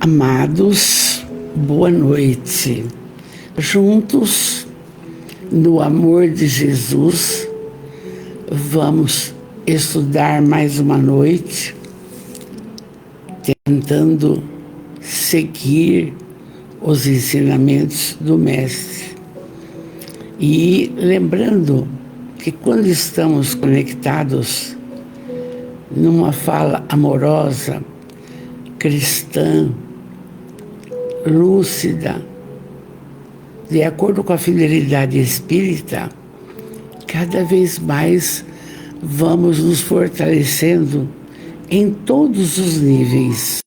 Amados, boa noite. Juntos, no amor de Jesus, vamos estudar mais uma noite, tentando seguir os ensinamentos do Mestre. E lembrando que quando estamos conectados numa fala amorosa, cristã, lúcida, de acordo com a fidelidade espírita, cada vez mais vamos nos fortalecendo em todos os níveis,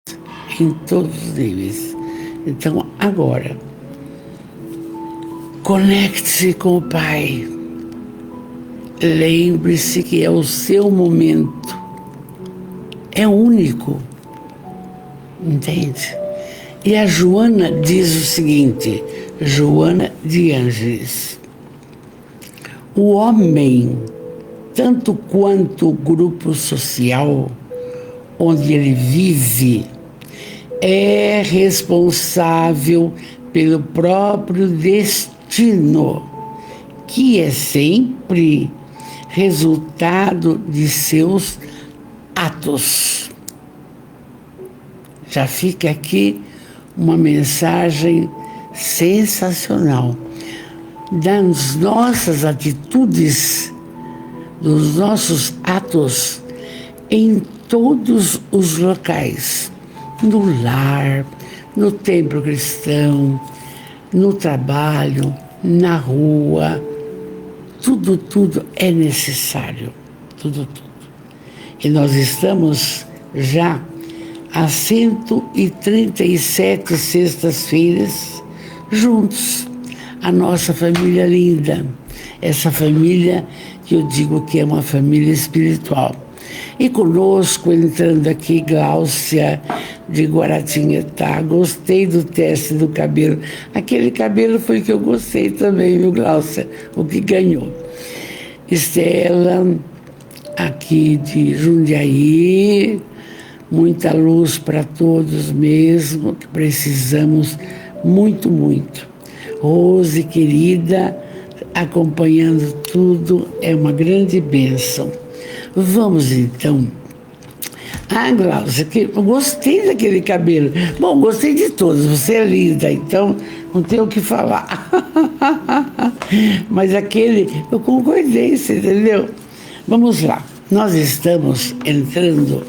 Então, agora, conecte-se com o Pai. Lembre-se que é o seu momento. É único. Entende? E a Joana diz o seguinte, Joana de Ângeles: o homem, tanto quanto o grupo social onde ele vive, é responsável pelo próprio destino, que é sempre resultado de seus atos. Já fica aqui uma mensagem sensacional. Das nossas atitudes, dos nossos atos, em todos os locais, no lar, no templo cristão, no trabalho, na rua, tudo é necessário, tudo. E nós estamos já há 137 sextas-feiras juntos, a nossa família linda, essa família que eu digo que é uma família espiritual. E conosco, entrando aqui, Gláucia de Guaratinguetá. Gostei do teste do cabelo. Aquele cabelo foi o que eu gostei também, viu, Gláucia? O que ganhou. Estela, aqui de Jundiaí. Muita luz para todos mesmo, que precisamos muito, muito. Rose, querida, acompanhando tudo, é uma grande bênção. Vamos então. Gláucia, eu gostei daquele cabelo. Bom, gostei de todos, você é linda, então não tenho o que falar. Mas aquele, eu concordei, você entendeu? Vamos lá, nós estamos entrando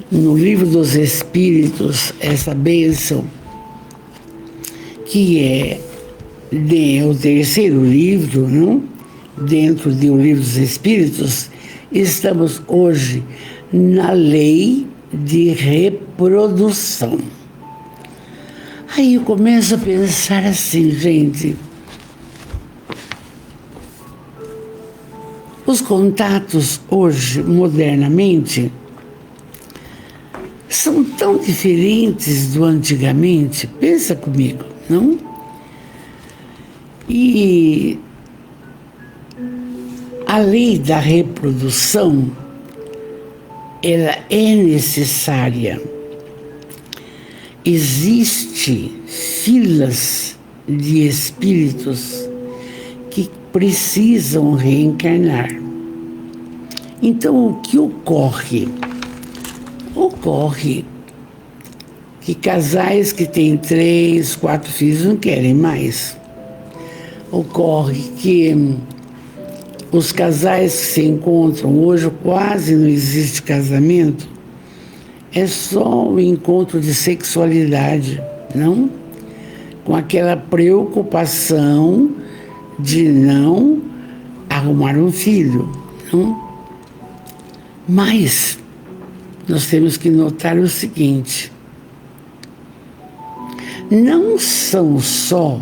no Livro dos Espíritos, essa bênção, que é o terceiro livro, não? Dentro do Livro dos Espíritos, estamos hoje na lei de reprodução. Aí eu começo a pensar assim, gente, os contatos hoje, modernamente, são tão diferentes do antigamente, pensa comigo, não? E a lei da reprodução, ela é necessária. Existem filas de espíritos que precisam reencarnar. Então, o que ocorre? Ocorre que casais que têm 3, 4 filhos não querem mais. Ocorre que os casais que se encontram hoje, quase não existe casamento, é só o encontro de sexualidade, não? Com aquela preocupação de não arrumar um filho, não? Mas nós temos que notar o seguinte: não são só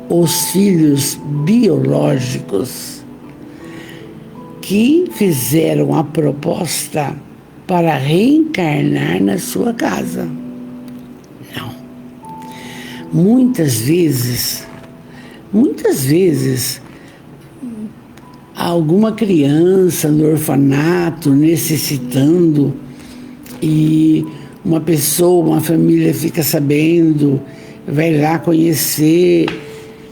os filhos biológicos que fizeram a proposta para reencarnar na sua casa. Não. Muitas vezes, alguma criança no orfanato necessitando, e uma pessoa, uma família fica sabendo, vai lá conhecer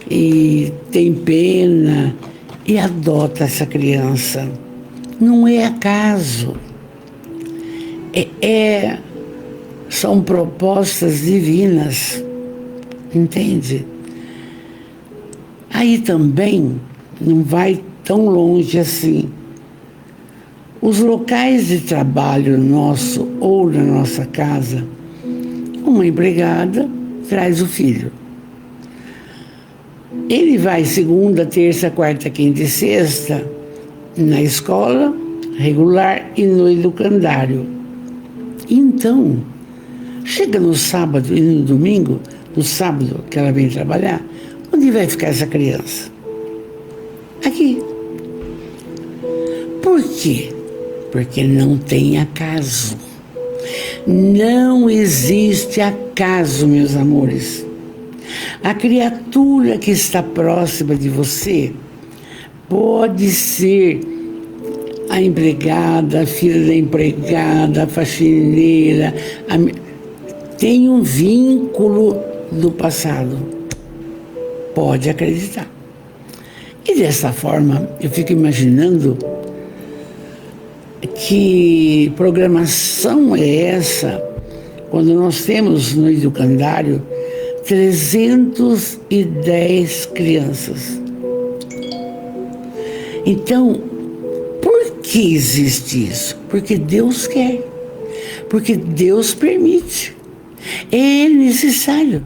e tem pena e adota essa criança. Não é acaso. São propostas divinas, entende? Aí também não vai tão longe assim. Os locais de trabalho nosso ou na nossa casa, uma empregada traz o filho. Ele vai segunda, terça, quarta, quinta e sexta na escola regular e no educandário. Então, chega no sábado e no domingo, no sábado que ela vem trabalhar, onde vai ficar essa criança? Aqui. Por quê? Porque não tem acaso. Não existe acaso, meus amores. A criatura que está próxima de você pode ser a empregada, a filha da empregada, a faxineira, tem um vínculo do passado. Pode acreditar. E dessa forma, eu fico imaginando que programação é essa quando nós temos no educandário 310 crianças. Então, por que existe isso? Porque Deus quer, porque Deus permite. É necessário.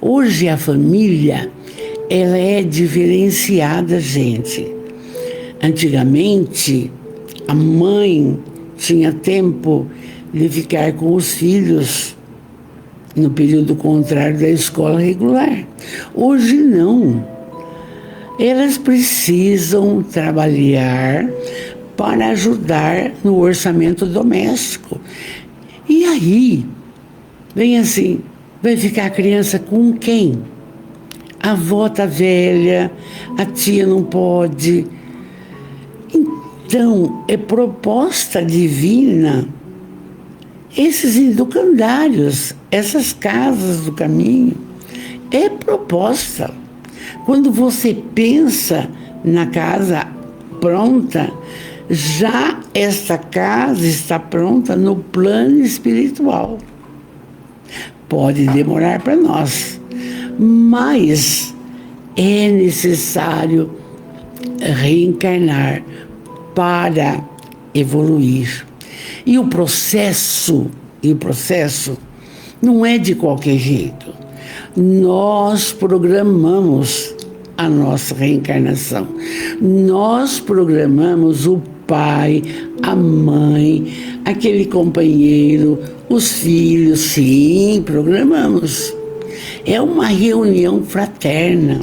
Hoje a família, ela é diferenciada, gente. Antigamente, a mãe tinha tempo de ficar com os filhos no período contrário da escola regular. Hoje não. Elas precisam trabalhar para ajudar no orçamento doméstico. E aí, vem assim, vai ficar a criança com quem? A avó tá velha, a tia não pode. Então, é proposta divina. Esses educandários, essas casas do caminho, é proposta. Quando você pensa na casa pronta, já esta casa está pronta no plano espiritual. Pode demorar para nós, mas é necessário reencarnar para evoluir. E o processo não é de qualquer jeito. Nós programamos a nossa reencarnação. Nós programamos o pai, a mãe, aquele companheiro, os filhos, sim, programamos. É uma reunião fraterna.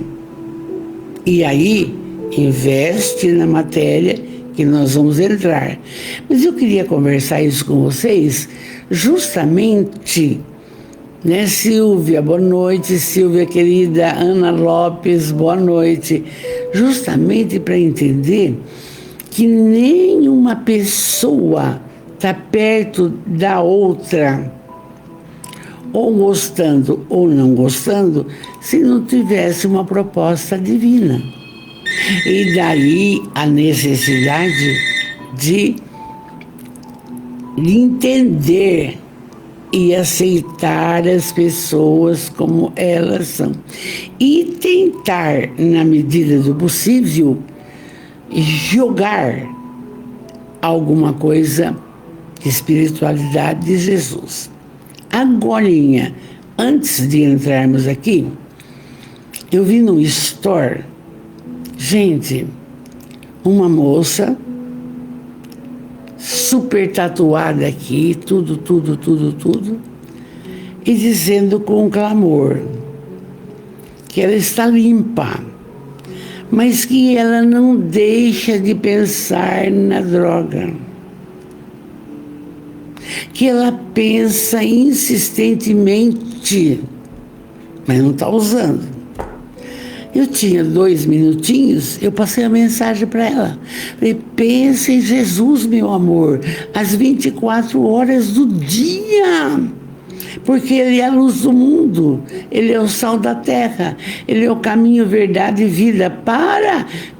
E aí, investe na matéria que nós vamos entrar. Mas eu queria conversar isso com vocês justamente, né, Silvia, boa noite, Silvia querida, Ana Lopes, boa noite, justamente para entender que nenhuma pessoa está perto da outra, ou gostando ou não gostando, se não tivesse uma proposta divina. E daí a necessidade de entender e aceitar as pessoas como elas são. E tentar, na medida do possível, jogar alguma coisa de espiritualidade de Jesus. Agorinha, antes de entrarmos aqui, eu vi no store, gente, uma moça super tatuada aqui, tudo, e dizendo com clamor que ela está limpa, mas que ela não deixa de pensar na droga, que ela pensa insistentemente, mas não está usando, Eu tinha 2 minutinhos, eu passei a mensagem para ela. Falei, pensa em Jesus, meu amor, às 24 horas do dia. Porque Ele é a luz do mundo, Ele é o sal da terra, Ele é o caminho, verdade e vida.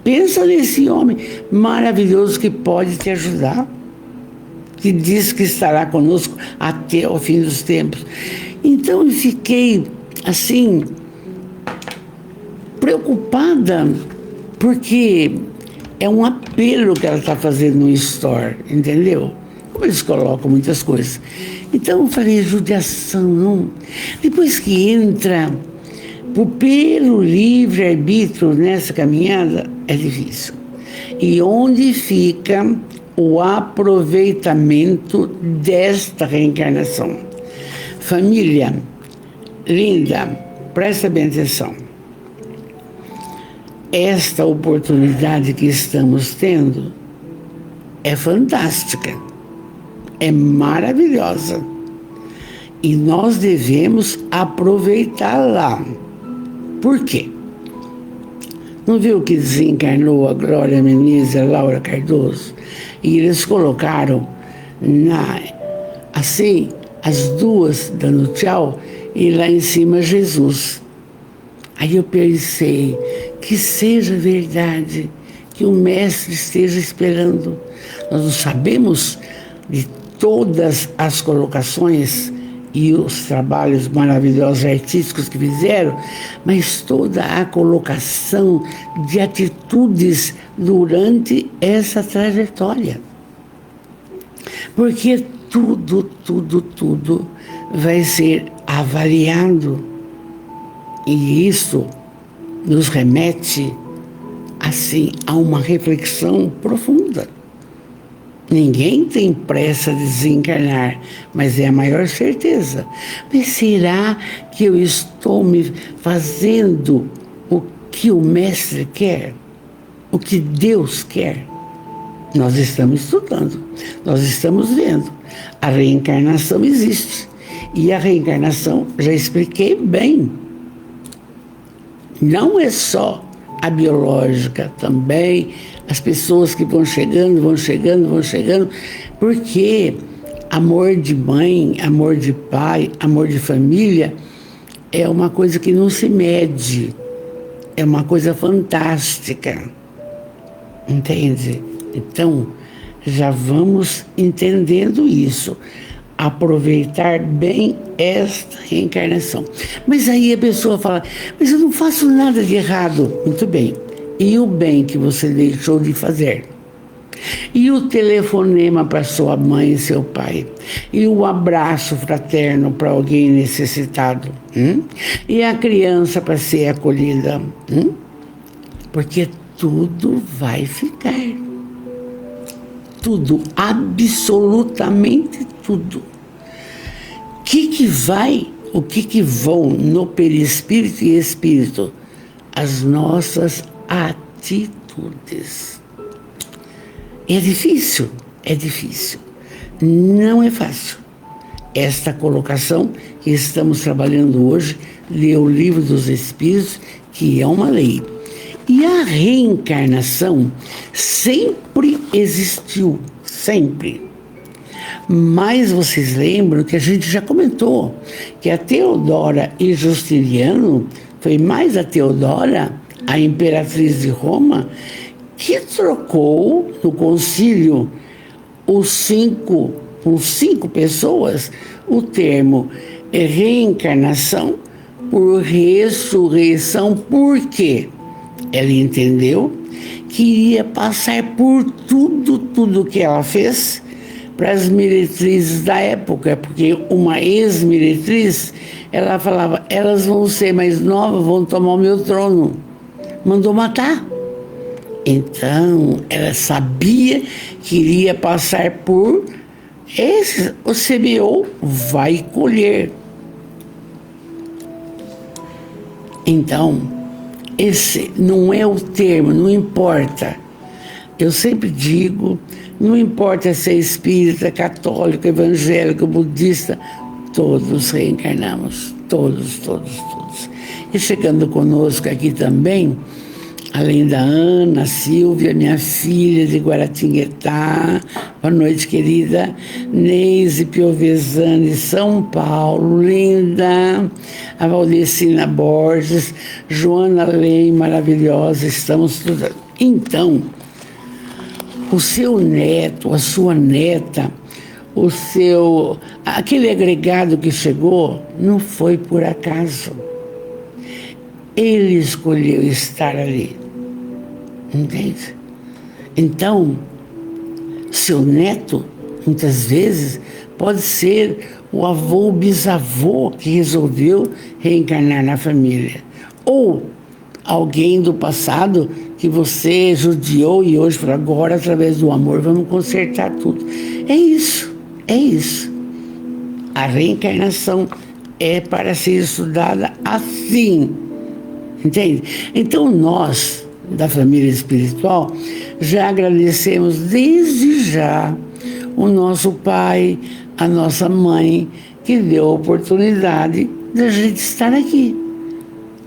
Pensa nesse homem maravilhoso que pode te ajudar, que diz que estará conosco até o fim dos tempos. Então eu fiquei assim, preocupada, porque é um apelo que ela está fazendo no store, entendeu? Como eles colocam muitas coisas. Então eu falei, judiação, não. Depois que entra pelo livre-arbítrio nessa caminhada, é difícil. E onde fica o aproveitamento desta reencarnação? Família linda, presta bem atenção. Esta oportunidade que estamos tendo é fantástica, é maravilhosa. E nós devemos aproveitá-la. Por quê? Não viu que desencarnou a Glória Menezes e a Laura Cardoso? E eles colocaram assim, as duas dando tchau, e lá em cima Jesus. Aí eu pensei, que seja verdade, que o Mestre esteja esperando. Nós não sabemos de todas as colocações e os trabalhos maravilhosos artísticos que fizeram, mas toda a colocação de atitudes durante essa trajetória. Porque tudo vai ser avaliado. E isso nos remete, assim, a uma reflexão profunda. Ninguém tem pressa de desencarnar, mas é a maior certeza. Mas será que eu estou me fazendo o que o Mestre quer? O que Deus quer? Nós estamos estudando, nós estamos vendo. A reencarnação existe. E a reencarnação, já expliquei bem, não é só a biológica, também as pessoas que vão chegando, porque amor de mãe, amor de pai, amor de família é uma coisa que não se mede, é uma coisa fantástica, entende? Então, já vamos entendendo isso. Aproveitar bem esta reencarnação. Mas aí a pessoa fala, mas eu não faço nada de errado. Muito bem. E o bem que você deixou de fazer? E o telefonema para sua mãe e seu pai? E o abraço fraterno para alguém necessitado? E a criança para ser acolhida? Porque tudo vai ficar. Tudo, absolutamente tudo. O que vão no perispírito e espírito? As nossas atitudes. É difícil, não é fácil. Esta colocação que estamos trabalhando hoje, ler o Livro dos Espíritos, que é uma lei. E a reencarnação sempre existiu, sempre. Mas vocês lembram que a gente já comentou que a Teodora e Justiniano, foi mais a Teodora, a imperatriz de Roma, que trocou no concílio com 5 pessoas o termo reencarnação por ressurreição. Por quê? Ela entendeu que iria passar por tudo que ela fez para as meretrizes da época, porque uma ex-meretriz, ela falava, elas vão ser mais novas, vão tomar o meu trono. Mandou matar. Então, ela sabia que iria passar por esses. O semeou, vai colher. Então, esse não é o termo, não importa. Eu sempre digo, não importa se é espírita, católico, evangélico, budista, todos reencarnamos, todos. E chegando conosco aqui também, além da Ana, Silvia, minha filha de Guaratinguetá, boa noite, querida, Neise Piovesani, São Paulo, linda, a Valdecina Borges, Joana Lei, maravilhosa, estamos todas. Então, o seu neto, a sua neta, aquele agregado que chegou, não foi por acaso. Ele escolheu estar ali. Entende? Então, seu neto, muitas vezes, pode ser o avô ou bisavô que resolveu reencarnar na família. Ou alguém do passado que você judiou e hoje, por agora, através do amor, vamos consertar tudo. É isso, é isso. A reencarnação é para ser estudada assim. Entende? Então nós, da família espiritual, já agradecemos desde já o nosso pai, a nossa mãe, que deu a oportunidade da gente estar aqui,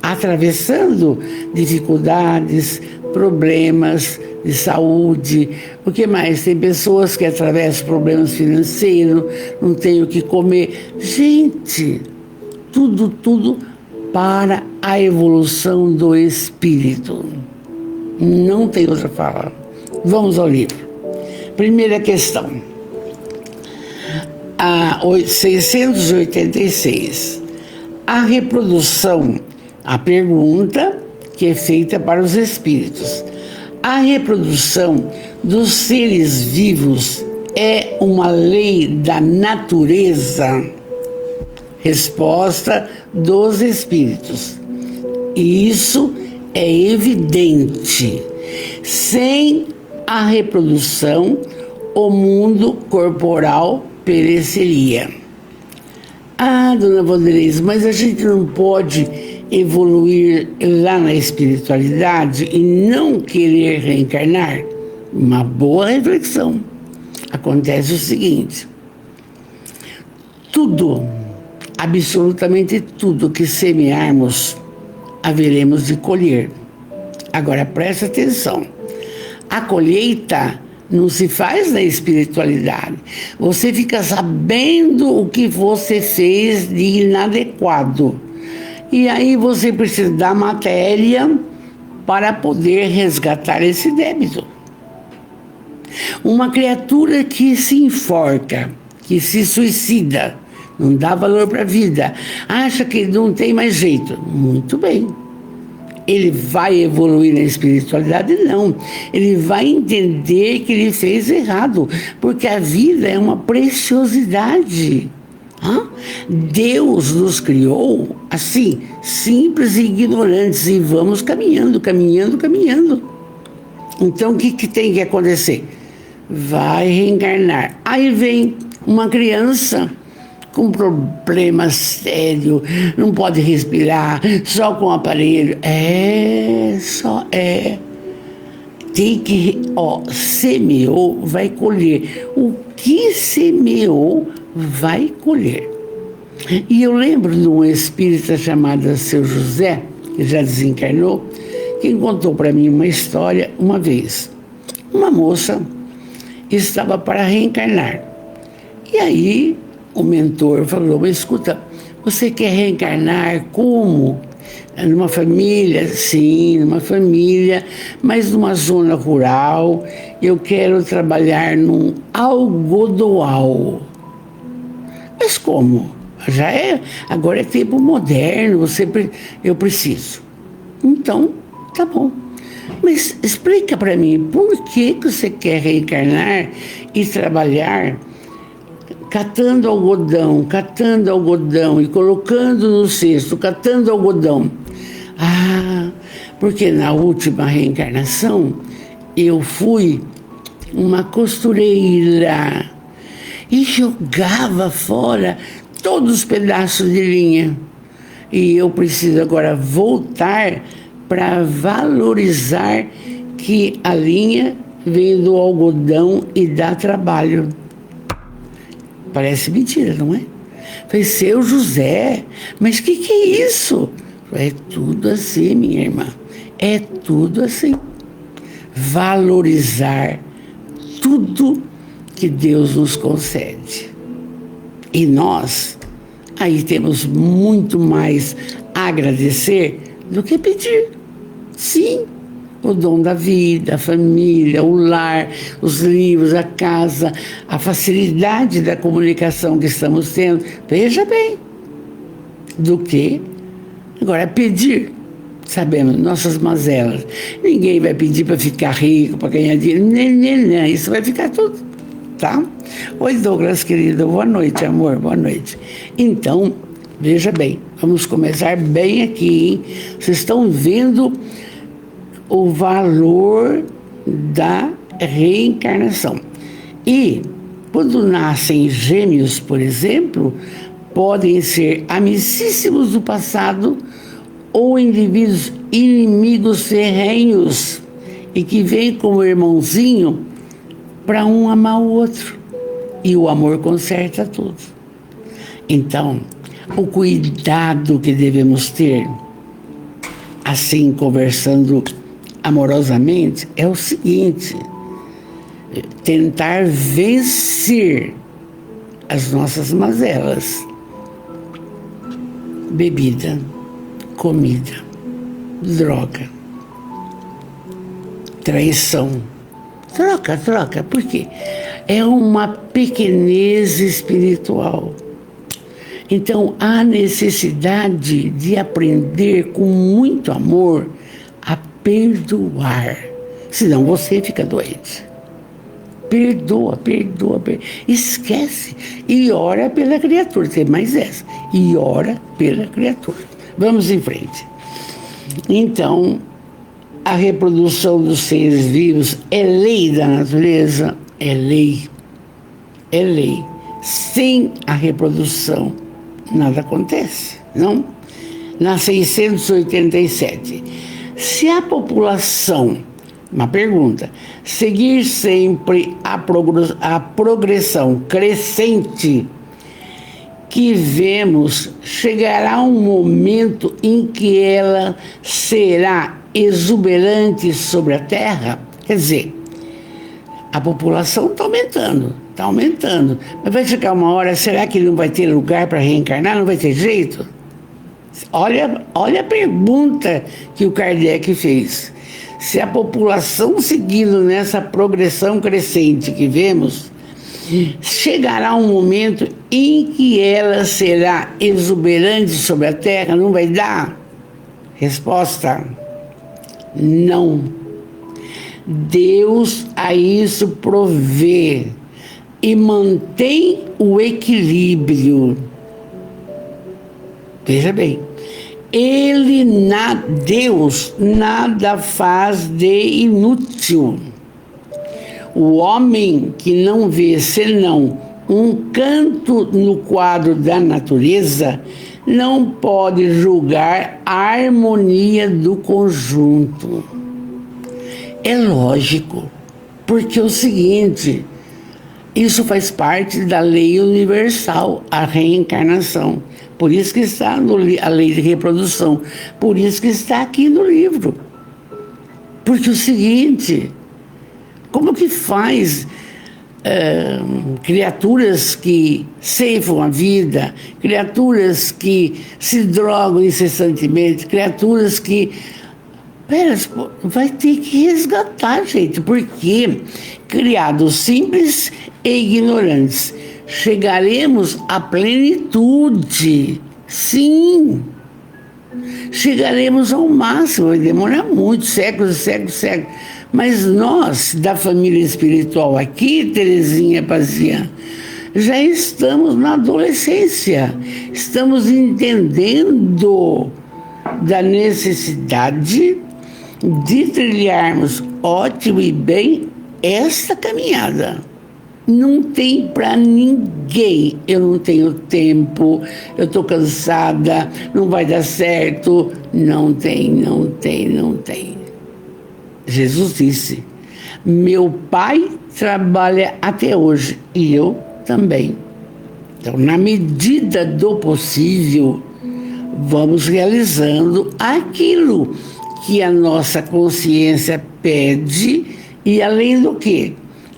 atravessando dificuldades, problemas de saúde. O que mais? Tem pessoas que atravessam problemas financeiros, não têm o que comer. Gente, tudo para a evolução do espírito. Não tem outra palavra. Vamos ao livro. Primeira questão. A 686. A reprodução, a pergunta que é feita para os espíritos. A reprodução dos seres vivos é uma lei da natureza? Resposta dos espíritos. Isso é evidente. Sem a reprodução, o mundo corporal pereceria. Ah, dona Vanderlei, mas a gente não pode evoluir lá na espiritualidade e não querer reencarnar? Uma boa reflexão. Acontece o seguinte: tudo, absolutamente tudo que semearmos, haveremos de colher. Agora presta atenção. A colheita não se faz na espiritualidade. Você fica sabendo o que você fez de inadequado. E aí você precisa da matéria para poder resgatar esse débito. Uma criatura que se enforca, que se suicida, não dá valor para a vida, acha que não tem mais jeito. Muito bem. Ele vai evoluir na espiritualidade? Não. Ele vai entender que ele fez errado, porque a vida é uma preciosidade. Deus nos criou assim, simples e ignorantes, e vamos caminhando. Então o que tem que acontecer? Vai reencarnar. Aí vem uma criança com problema sério, não pode respirar, só com o aparelho. Tem que, semeou, vai colher. O que semeou, vai colher. E eu lembro de um espírita chamado Seu José, que já desencarnou, que contou para mim uma história uma vez. Uma moça estava para reencarnar. E aí o mentor falou: mas escuta, você quer reencarnar como? Numa família? Sim, numa família, mas numa zona rural. Eu quero trabalhar num algodoal. Mas como? Agora é tempo moderno, eu preciso. Então, tá bom. Mas explica para mim, por que você quer reencarnar e trabalhar catando algodão e colocando no cesto, catando algodão? Ah, porque na última reencarnação eu fui uma costureira e jogava fora todos os pedaços de linha. E eu preciso agora voltar para valorizar que a linha vem do algodão e dá trabalho. Parece mentira, não é? Falei: Seu José, mas que é isso? É tudo assim, minha irmã. É tudo assim. Valorizar tudo que Deus nos concede. E nós aí temos muito mais a agradecer do que pedir. Sim, o dom da vida, a família, o lar, os livros, a casa, a facilidade da comunicação que estamos tendo. Veja bem, do que agora pedir. Sabemos, nossas mazelas. Ninguém vai pedir para ficar rico, para ganhar dinheiro. Não, isso vai ficar tudo, tá? Oi, Douglas, querido, boa noite, amor, boa noite. Então, veja bem, vamos começar bem aqui, hein? Vocês estão vendo o valor da reencarnação. E, quando nascem gêmeos, por exemplo, podem ser amicíssimos do passado ou indivíduos inimigos ferrenhos e que vêm como irmãozinho para um amar o outro. E o amor conserta tudo. Então, o cuidado que devemos ter, assim, conversando amorosamente, é o seguinte: tentar vencer as nossas mazelas. Bebida, comida, droga, traição. Troca, por quê? É uma pequenez espiritual. Então, há necessidade de aprender com muito amor a perdoar. Senão você fica doente. Perdoa. Esquece. E ora pela criatura. Tem mais essa. E ora pela criatura. Vamos em frente. Então, a reprodução dos seres vivos é lei da natureza? É lei. Sem a reprodução, nada acontece, não? Na 687, se a população, uma pergunta, seguir sempre a progressão crescente que vemos, chegará um momento em que ela será exuberante sobre a Terra? Quer dizer, a população está aumentando. Mas vai chegar uma hora, será que não vai ter lugar para reencarnar? Não vai ter jeito? Olha a pergunta que o Kardec fez. Se a população seguindo nessa progressão crescente que vemos, chegará um momento em que ela será exuberante sobre a Terra? Não vai dar? Resposta: não. Deus a isso provê e mantém o equilíbrio. Veja bem, Deus nada faz de inútil. O homem que não vê senão um canto no quadro da natureza não pode julgar a harmonia do conjunto. É lógico, porque é o seguinte, isso faz parte da lei universal, a reencarnação. Por isso que está a lei de reprodução, por isso que está aqui no livro. Porque é o seguinte, como que faz criaturas que ceifam a vida, criaturas que se drogam incessantemente, criaturas que... vai ter que resgatar, gente, porque criados simples e ignorantes, chegaremos à plenitude, sim, chegaremos ao máximo, vai demorar muito, séculos, mas nós, da família espiritual aqui, Terezinha Pazian, já estamos na adolescência, estamos entendendo da necessidade de trilharmos ótimo e bem esta caminhada. Não tem para ninguém. Eu não tenho tempo, eu estou cansada, não vai dar certo. Não tem. Jesus disse: meu pai trabalha até hoje e eu também. Então, na medida do possível, vamos realizando aquilo que a nossa consciência pede e além do quê?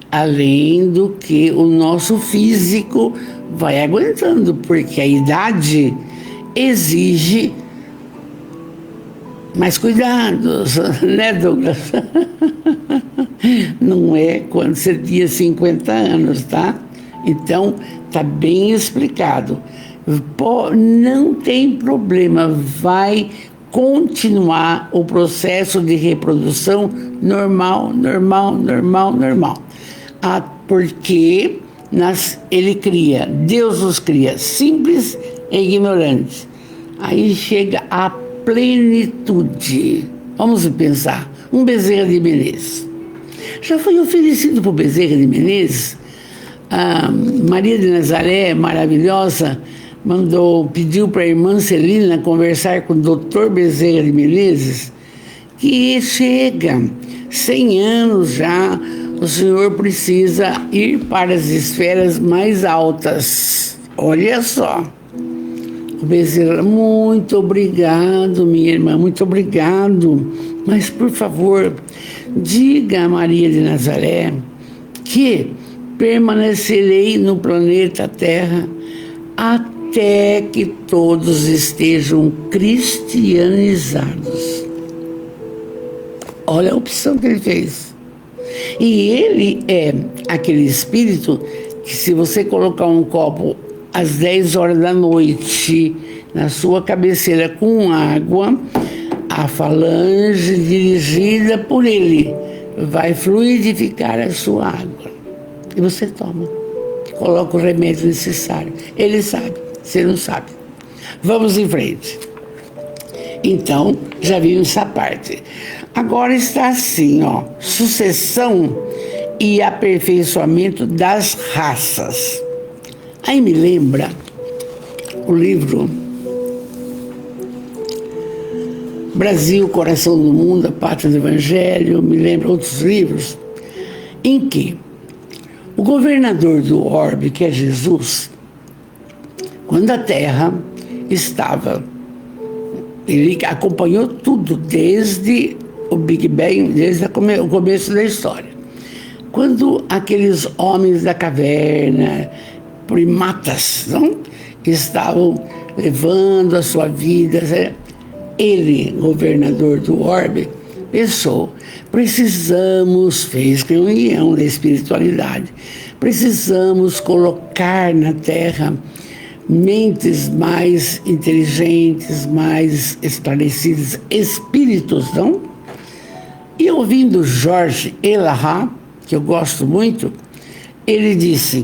Além do que o nosso físico vai aguentando, porque a idade exige mais cuidados, né, Douglas? Não é quando você tinha 50 anos, tá? Então, tá bem explicado. Não tem problema, vai continuar o processo de reprodução normal. Porque ele cria, Deus nos cria simples e ignorantes. Aí chega a plenitude. Vamos pensar, um Bezerra de Menezes. Já foi oferecido para o Bezerra de Menezes? A Maria de Nazaré, maravilhosa, pediu para a irmã Celina conversar com o doutor Bezerra de Menezes, que chega, 100 anos já, o senhor precisa ir para as esferas mais altas. Olha só. O Bezerra, muito obrigado, minha irmã, muito obrigado. Mas, por favor, diga a Maria de Nazaré que permanecerei no planeta Terra até que todos estejam cristianizados. Olha a opção que ele fez. E ele é aquele espírito que, se você colocar um copo às 10 horas da noite na sua cabeceira com água, a falange dirigida por ele vai fluidificar a sua água. E você toma, coloca o remédio necessário. Ele sabe, você não sabe. Vamos em frente. Então, já vimos essa parte. Agora está assim, ó, sucessão e aperfeiçoamento das raças. Aí me lembra o livro Brasil, Coração do Mundo, a Pátria do Evangelho, me lembra outros livros, em que o governador do orbe, que é Jesus, quando a Terra estava, ele acompanhou tudo desde o Big Bang, desde o começo da história. Quando aqueles homens da caverna, primatas, não, estavam levando a sua vida, ele, governador do orbe, pensou, fez reunião da espiritualidade, precisamos colocar na Terra mentes mais inteligentes, mais esclarecidas, espíritos, não? E ouvindo Jorge Elahá, que eu gosto muito, ele disse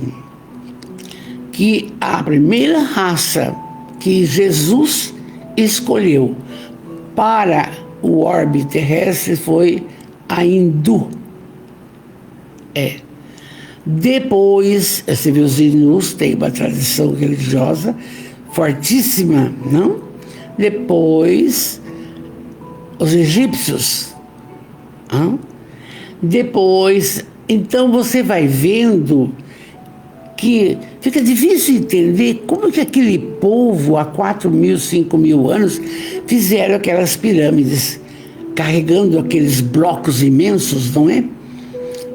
que a primeira raça que Jesus escolheu para o orbe terrestre foi a hindu. Depois, você vê, os hindus têm uma tradição religiosa fortíssima, não? Depois, os egípcios. Não? Depois, então você vai vendo que fica difícil entender como que aquele povo, há 4.000, 5.000 anos, fizeram aquelas pirâmides, carregando aqueles blocos imensos, não é?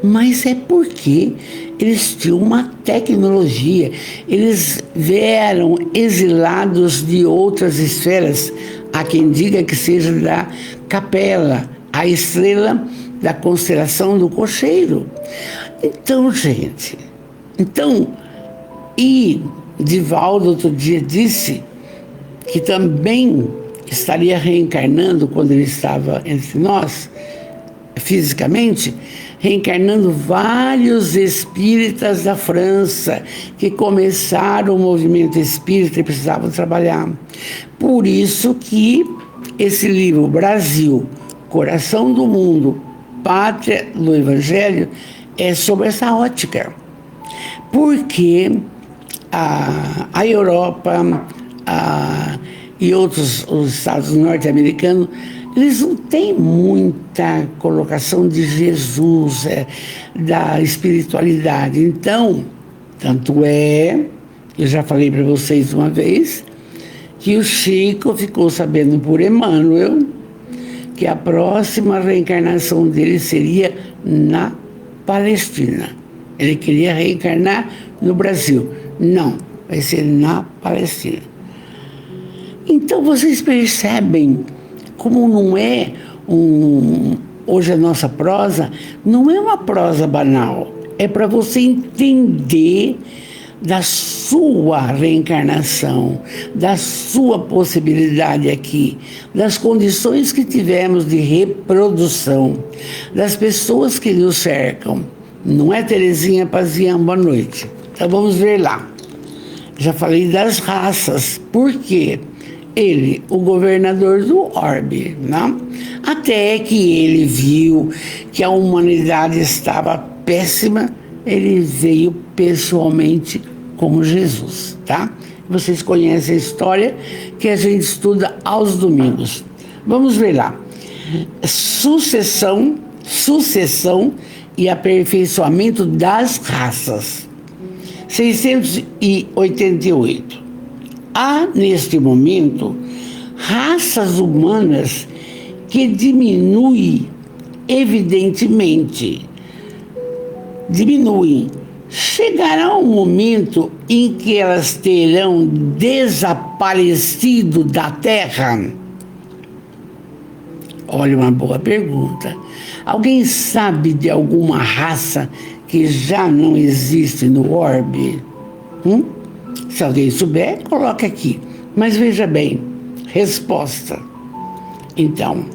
Mas é porque eles tinham uma tecnologia, eles vieram exilados de outras esferas, há quem diga que seja da Capela, a estrela da constelação do Cocheiro. Então, gente, e Divaldo outro dia disse que também estaria reencarnando quando ele estava entre nós, fisicamente, reencarnando vários espíritas da França que começaram o movimento espírita e precisavam trabalhar. Por isso que esse livro, Brasil, Coração do Mundo, Pátria do Evangelho, é sobre essa ótica. Porque a Europa e os Estados norte-americanos, eles não têm muita colocação de Jesus, da espiritualidade. Então, tanto é, eu já falei para vocês uma vez, que o Chico ficou sabendo por Emmanuel que a próxima reencarnação dele seria na Palestina. Ele queria reencarnar no Brasil. Não, vai ser na Palestina. Então vocês percebem como não é hoje a nossa prosa não é uma prosa banal. É para você entender da sua reencarnação, da sua possibilidade aqui, das condições que tivemos de reprodução, das pessoas que nos cercam. Não é, Terezinha Pazinha? Boa noite. Então vamos ver lá. Já falei das raças. Por quê? Ele, o governador do orbe, não? Até que ele viu que a humanidade estava péssima, ele veio pessoalmente como Jesus, tá? Vocês conhecem a história que a gente estuda aos domingos. Vamos ver lá. Sucessão e aperfeiçoamento das raças. 688. Há, neste momento, raças humanas que diminuem, evidentemente. Diminuem. Chegará um momento em que elas terão desaparecido da Terra? Olha, uma boa pergunta. Alguém sabe de alguma raça que já não existe no orbe? Se alguém souber, coloca aqui. Mas veja bem, resposta. Então,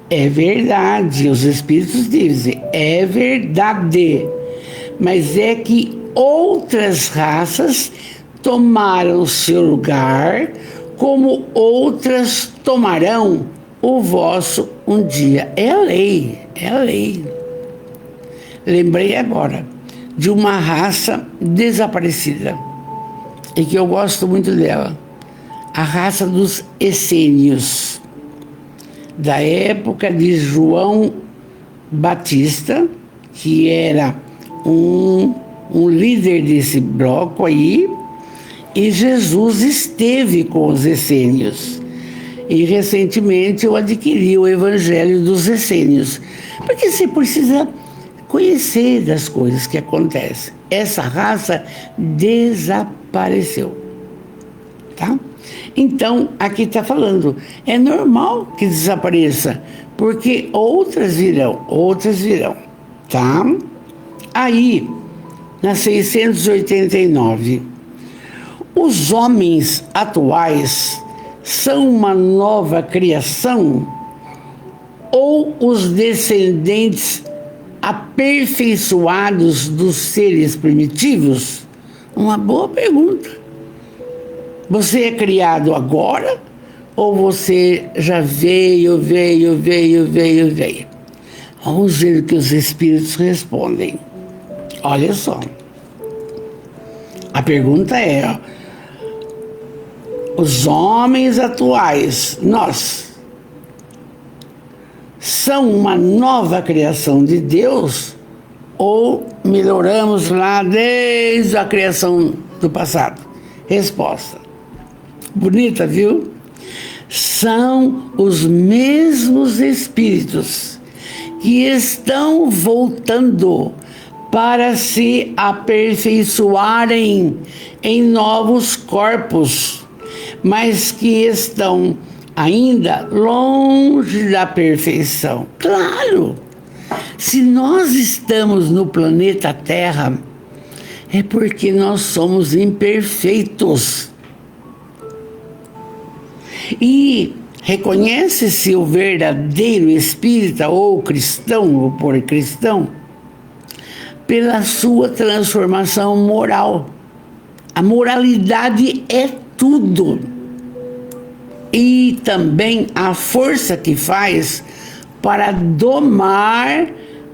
é verdade, os espíritos dizem, é verdade. Mas é que outras raças tomaram seu lugar, como outras tomarão o vosso um dia. É a lei, é a lei. Lembrei agora de uma raça desaparecida e que eu gosto muito dela, a raça dos essênios, da época de João Batista, que era um líder desse bloco aí, e Jesus esteve com os essênios. E recentemente eu adquiri o Evangelho dos Essênios, porque você precisa conhecer das coisas que acontecem. Essa raça desapareceu, tá? Então, aqui está falando, é normal que desapareça, porque outras virão, tá? Aí, na 689, os homens atuais são uma nova criação ou os descendentes aperfeiçoados dos seres primitivos? Uma boa pergunta. Você é criado agora ou você já veio? Vamos ver o que os espíritos respondem. Olha só. A pergunta é, os homens atuais, nós, são uma nova criação de Deus ou melhoramos lá desde a criação do passado? Resposta. Bonita, viu? São os mesmos espíritos que estão voltando para se aperfeiçoarem em novos corpos, mas que estão ainda longe da perfeição. Claro, se nós estamos no planeta Terra, é porque nós somos imperfeitos. E reconhece-se o verdadeiro espírita ou cristão, ou por cristão, pela sua transformação moral. A moralidade é tudo. E também a força que faz para domar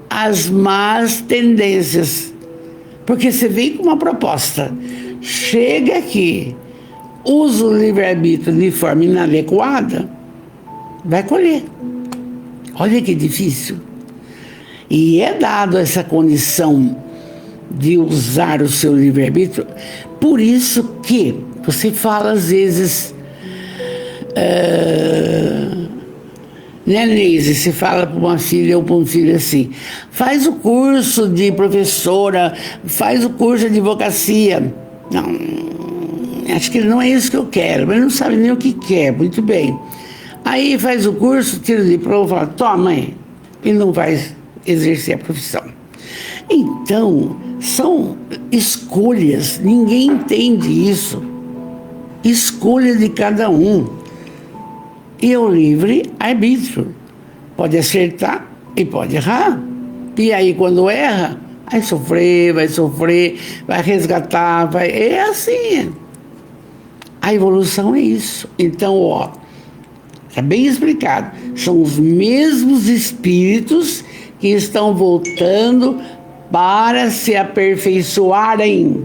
as más tendências. Porque você vem com uma proposta, chega aqui, usa o livre-arbítrio de forma inadequada, vai colher. Olha que difícil. E é dado essa condição de usar o seu livre-arbítrio. Por isso que você fala às vezes, Né, Neise? Se fala para uma filha ou para um filho assim, faz o curso de professora, faz o curso de advocacia. Não, acho que não é isso que eu quero, mas ele não sabe nem o que quer, muito bem. Aí faz o curso, tira o diploma e fala, toma, mãe, e não vai exercer a profissão. Então, são escolhas, ninguém entende isso. Escolha de cada um. E é o livre arbítrio. Pode acertar e pode errar. E aí, quando erra, vai sofrer, vai resgatar, vai... É assim. A evolução é isso. Então, ó, está bem explicado. São os mesmos espíritos que estão voltando para se aperfeiçoarem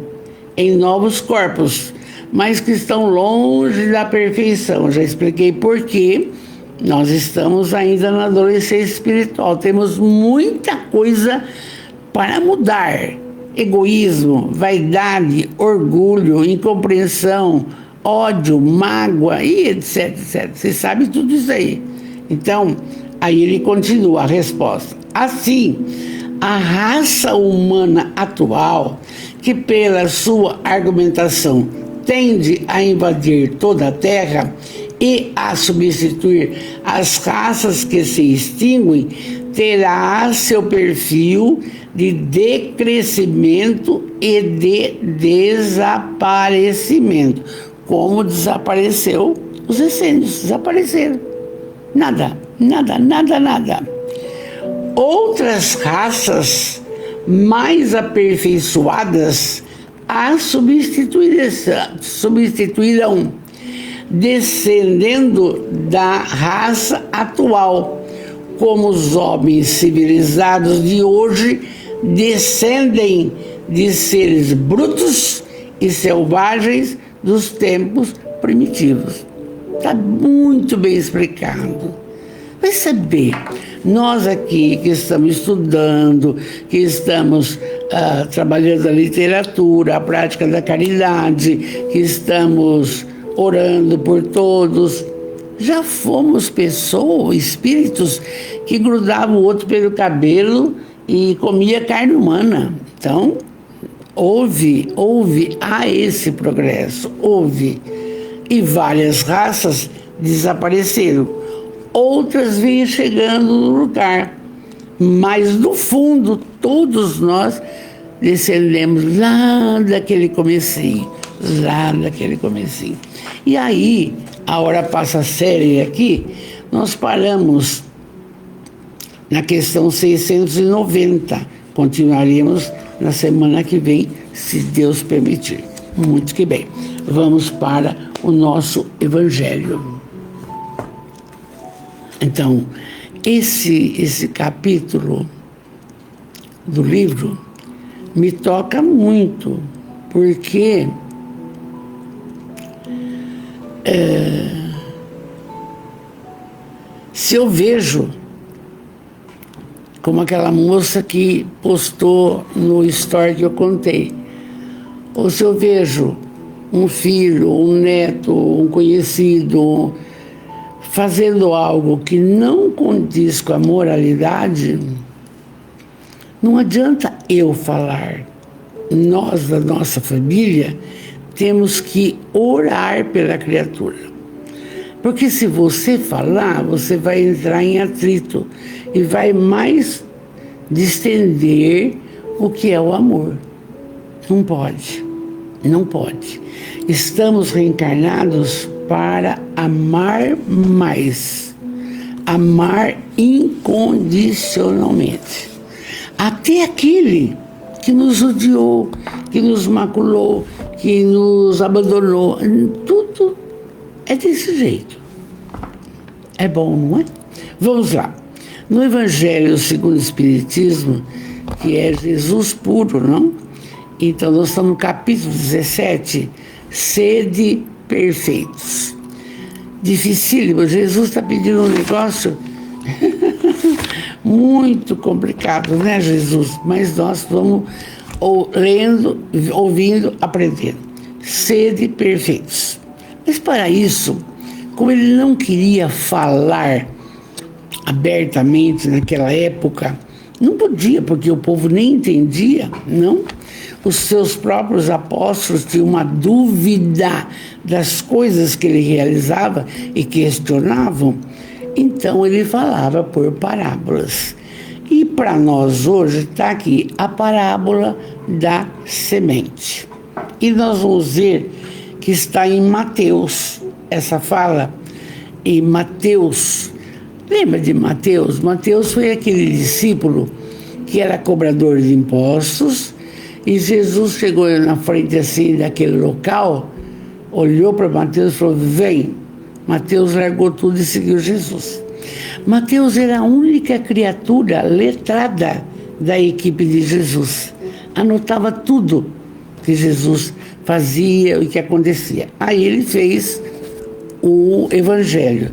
em novos corpos, mas que estão longe da perfeição. Já expliquei por quê. Nós estamos ainda na adolescência espiritual. Temos muita coisa para mudar. Egoísmo, vaidade, orgulho, incompreensão, ódio, mágoa e etc, etc. Você sabe tudo isso aí. Então, aí ele continua a resposta. Assim, a raça humana atual, que pela sua argumentação tende a invadir toda a Terra e a substituir as raças que se extinguem, terá seu perfil de decrescimento e de desaparecimento, como desapareceu os essênios, desapareceram. Nada. Outras raças mais aperfeiçoadas a substituirão, descendendo da raça atual, como os homens civilizados de hoje descendem de seres brutos e selvagens dos tempos primitivos. Está muito bem explicado. Vai saber, nós aqui que estamos estudando, que estamos trabalhando a literatura, a prática da caridade, que estamos orando por todos, já fomos pessoas, espíritos que grudavam o outro pelo cabelo e comia carne humana. Então, houve esse progresso, houve. E várias raças desapareceram. Outras vêm chegando no lugar. Mas, no fundo, todos nós descendemos lá daquele comecinho. E aí, a hora passa séria aqui, nós paramos na questão 690. Continuaremos na semana que vem, se Deus permitir. Muito que bem. Vamos para o nosso Evangelho. Então, esse capítulo do livro me toca muito, porque se eu vejo, como aquela moça que postou no story que eu contei, ou se eu vejo um filho, um neto, um conhecido fazendo algo que não condiz com a moralidade, não adianta eu falar. Nós, da nossa família, temos que orar pela criatura. Porque se você falar, você vai entrar em atrito e vai mais distender o que é o amor. Não pode. Estamos reencarnados para amar mais, amar incondicionalmente. Até aquele que nos odiou, que nos maculou, que nos abandonou, tudo é desse jeito. É bom, não é? Vamos lá. No Evangelho segundo o Espiritismo, que é Jesus puro, não? Então, nós estamos no capítulo 17, sede perfeitos. Dificílimo, Jesus está pedindo um negócio muito complicado, né, Jesus? Mas nós vamos lendo, ouvindo, aprendendo. Sede perfeitos. Mas para isso, como ele não queria falar abertamente naquela época, não podia, porque o povo nem entendia, não. Os seus próprios apóstolos tinham uma dúvida das coisas que ele realizava e questionavam. Então ele falava por parábolas. E para nós hoje está aqui a parábola da semente. E nós vamos ver que está em Mateus, essa fala em Mateus. Lembra de Mateus? Mateus foi aquele discípulo que era cobrador de impostos, e Jesus chegou na frente assim daquele local, olhou para Mateus e falou: vem. Mateus largou tudo e seguiu Jesus. Mateus era a única criatura letrada da equipe de Jesus. Anotava tudo que Jesus fazia e o que acontecia. Aí ele fez o Evangelho,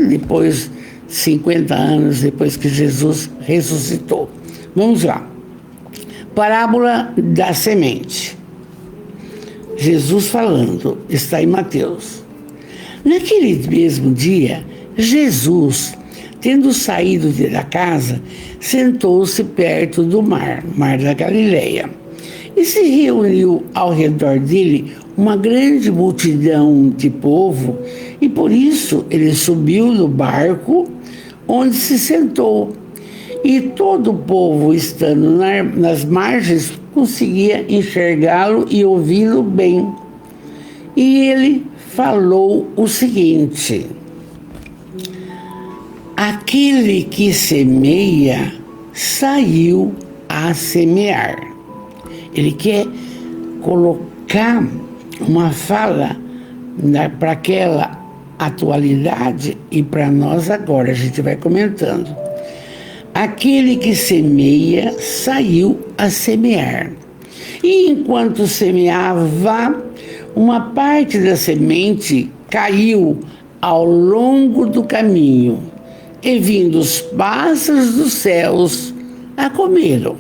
depois, 50 anos depois que Jesus ressuscitou. Vamos lá. Parábola da semente. Jesus falando, está em Mateus. Naquele mesmo dia, Jesus, tendo saído da casa, sentou-se perto do mar da Galileia. E se reuniu ao redor dele uma grande multidão de povo, e por isso ele subiu no barco, onde se sentou. E todo o povo, estando nas margens, conseguia enxergá-lo e ouvi-lo bem. E ele falou o seguinte: aquele que semeia saiu a semear. Ele quer colocar uma fala para aquela atualidade e para nós agora. A gente vai comentando. Aquele que semeia saiu a semear. E enquanto semeava, uma parte da semente caiu ao longo do caminho, e vindo os pássaros dos céus a comeram.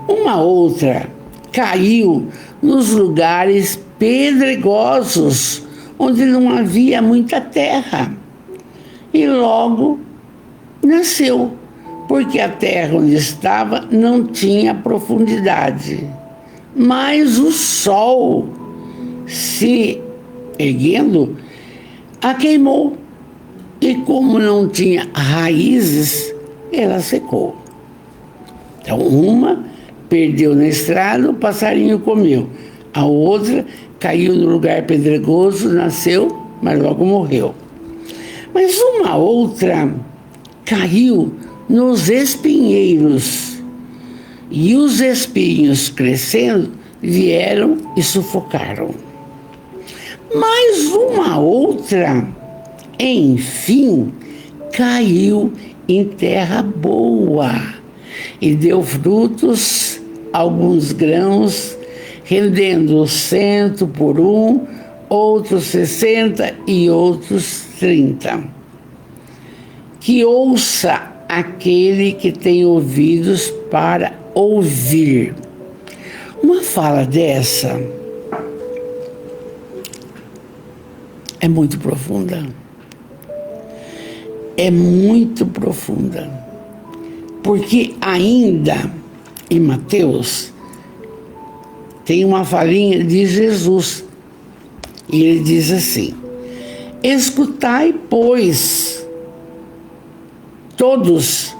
Uma outra caiu nos lugares pedregosos, onde não havia muita terra, e logo nasceu, porque a terra onde estava não tinha profundidade. Mas o sol, se erguendo, a queimou, e como não tinha raízes, ela secou. Então uma perdeu na estrada, o passarinho comeu. A outra caiu no lugar pedregoso, nasceu, mas logo morreu. Mas uma outra caiu nos espinheiros, e os espinhos, crescendo, vieram e sufocaram. Mas uma outra, enfim, caiu em terra boa e deu frutos, alguns grãos, rendendo 100 por um, outros 60 e outros 30. Que ouça aquele que tem ouvidos para ouvir. Uma fala dessa é muito profunda. É muito profunda. Porque ainda em Mateus tem uma falinha de Jesus. E ele diz assim: escutai, pois, todos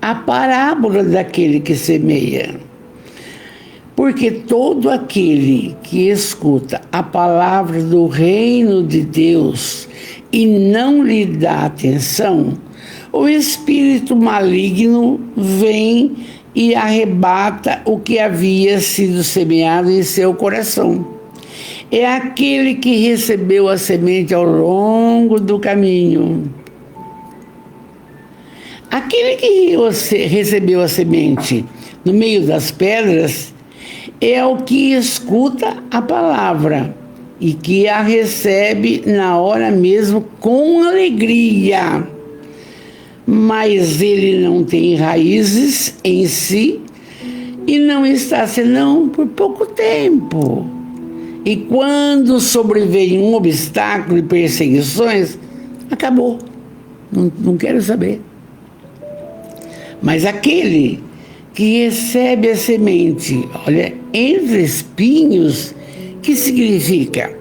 a parábola daquele que semeia. Porque todo aquele que escuta a palavra do reino de Deus e não lhe dá atenção, o espírito maligno vem e arrebata o que havia sido semeado em seu coração. É aquele que recebeu a semente ao longo do caminho. Aquele que recebeu a semente no meio das pedras é o que escuta a palavra e que a recebe na hora mesmo com alegria. Mas ele não tem raízes em si e não está senão por pouco tempo. E quando sobrevém um obstáculo e perseguições, acabou. Não quero saber. Mas aquele que recebe a semente, olha, entre espinhos, que significa?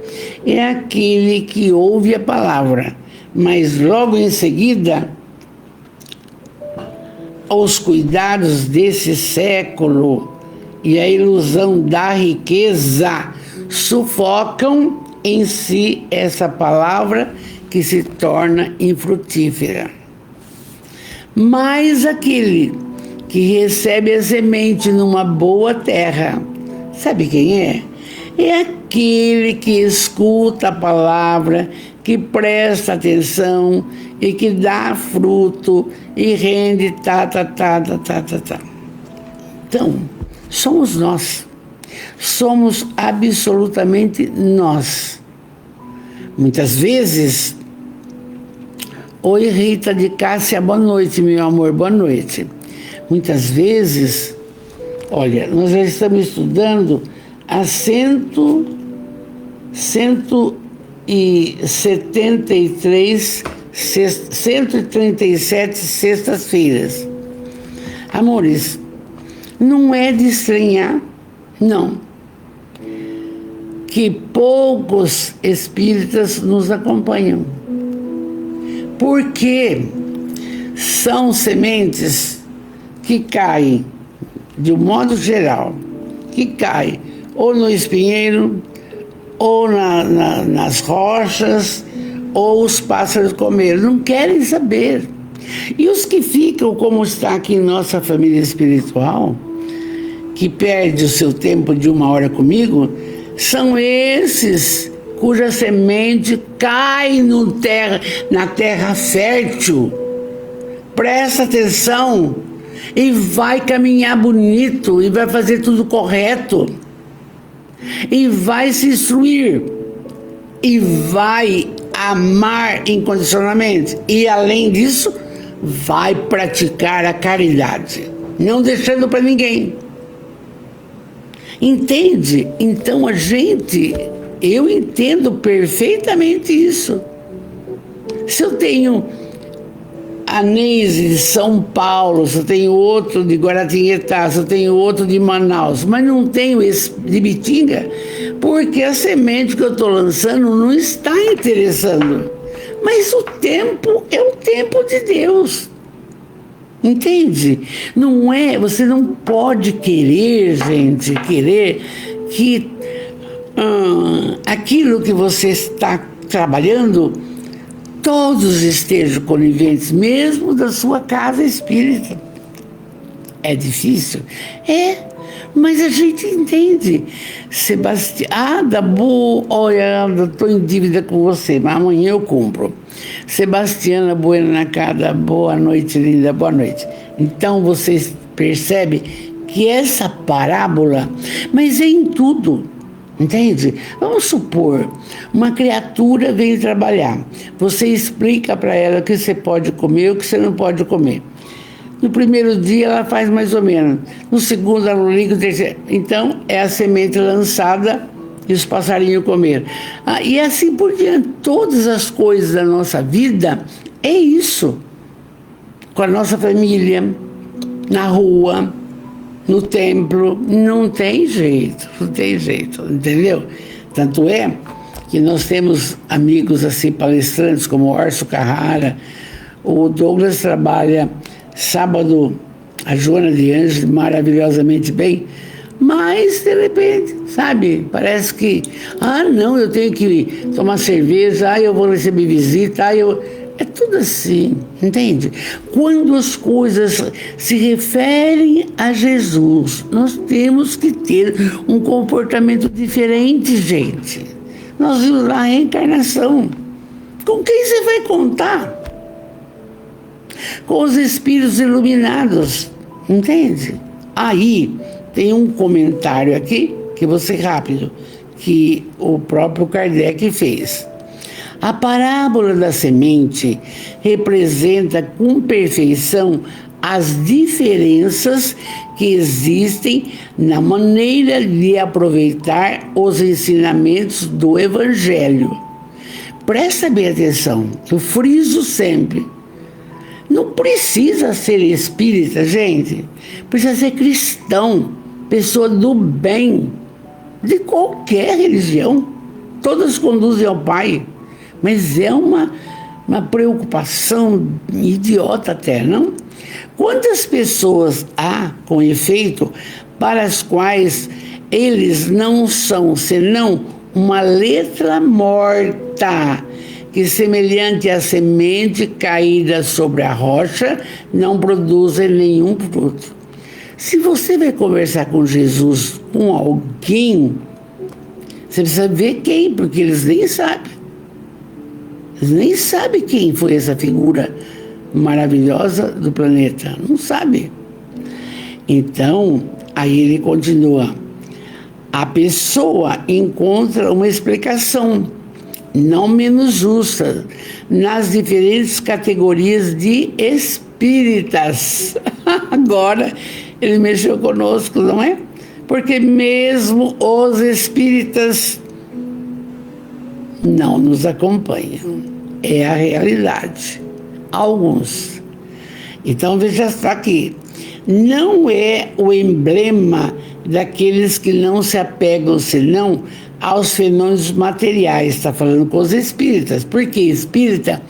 É aquele que ouve a palavra, mas logo em seguida, os cuidados desse século e a ilusão da riqueza sufocam em si essa palavra que se torna infrutífera. Mas aquele que recebe a semente numa boa terra, sabe quem é? É aquele que escuta a palavra, que presta atenção e que dá fruto e rende Então, somos nós. Somos absolutamente nós. Muitas vezes, oi Rita de Cássia, boa noite, meu amor, boa noite. Muitas vezes, olha, nós já estamos estudando há 137 sextas-feiras. Amores, não é de estranhar, não, que poucos espíritas nos acompanham. Porque são sementes que caem, de um modo geral, que caem ou no espinheiro, ou nas rochas, ou os pássaros comeram. Não querem saber. E os que ficam, como está aqui em nossa família espiritual, que perde o seu tempo de 1 hora comigo, são esses cuja semente cai na terra fértil. Presta atenção e vai caminhar bonito e vai fazer tudo correto e vai se instruir e vai amar incondicionalmente e, além disso, vai praticar a caridade, não deixando para ninguém. Entende? Então eu entendo perfeitamente isso. Se eu tenho a Neise de São Paulo, se eu tenho outro de Guaratinguetá, se eu tenho outro de Manaus, mas não tenho esse de Bitinga, porque a semente que eu estou lançando não está interessando. Mas o tempo é o tempo de Deus. Entende? Não é, você não pode querer, gente, que aquilo que você está trabalhando, todos estejam coniventes, mesmo da sua casa espírita. É difícil? É, mas a gente entende. Sebastião, Dabu, olha, estou em dívida com você, mas amanhã eu cumpro. Sebastiana Bueno Nakada, boa noite, linda, boa noite. Então vocês percebem que essa parábola, mas é em tudo. Entende? Vamos supor, uma criatura vem trabalhar. Você explica para ela o que você pode comer e o que você não pode comer. No primeiro dia ela faz mais ou menos. No segundo ela não liga, no terceiro. Então é a semente lançada e os passarinhos comer. E assim por diante. Todas as coisas da nossa vida é isso. Com a nossa família, na rua, no templo, não tem jeito, entendeu? Tanto é que nós temos amigos assim, palestrantes, como o Orso Carrara, o Douglas trabalha sábado, a Joana de Anjos, maravilhosamente bem, mas, de repente, sabe, parece que, não, eu tenho que tomar cerveja, eu vou receber visita, É tudo assim, entende? Quando as coisas se referem a Jesus, nós temos que ter um comportamento diferente, gente. Nós vimos lá a reencarnação. Com quem você vai contar? Com os espíritos iluminados, entende? Aí tem um comentário aqui, que vou ser rápido, que o próprio Kardec fez. A parábola da semente representa com perfeição as diferenças que existem na maneira de aproveitar os ensinamentos do Evangelho. Presta bem atenção, que eu friso sempre. Não precisa ser espírita, gente. Precisa ser cristão, pessoa do bem, de qualquer religião. Todas conduzem ao Pai. Mas é uma preocupação idiota até, não? Quantas pessoas há, com efeito, para as quais eles não são senão uma letra morta, que semelhante à semente caída sobre a rocha, não produzem nenhum fruto. Se você vai conversar com Jesus, com alguém, você precisa ver quem, porque eles nem sabem. Eles nem sabem quem foi essa figura maravilhosa do planeta. Não sabe. Então, aí ele continua. A pessoa encontra uma explicação, não menos justa, nas diferentes categorias de espíritas. Agora, ele mexeu conosco, não é? Porque mesmo os espíritas não nos acompanham. É a realidade. Alguns. Então, veja só aqui. Não é o emblema daqueles que não se apegam, senão aos fenômenos materiais. Está falando com os espíritas. Porque espírita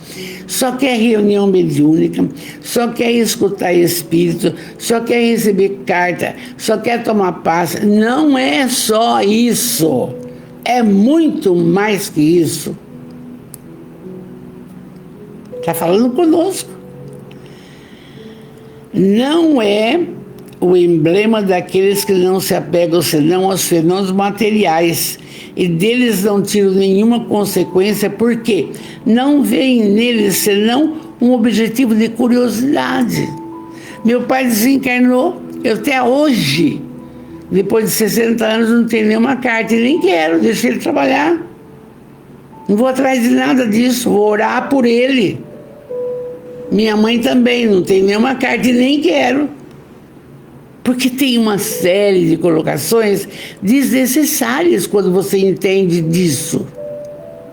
só quer reunião mediúnica, só quer escutar espírito, só quer receber carta, só quer tomar passe. Não é só isso. É muito mais que isso. Está falando conosco. Não é o emblema daqueles que não se apegam senão aos fenômenos materiais e deles não tiram nenhuma consequência porque não veem neles senão um objetivo de curiosidade. Meu pai desencarnou, eu até hoje, depois de 60 anos, não tenho nenhuma carta e nem quero, deixei ele trabalhar. Não vou atrás de nada disso, vou orar por ele. Minha mãe também, não tem nenhuma carta e nem quero. Porque tem uma série de colocações desnecessárias quando você entende disso.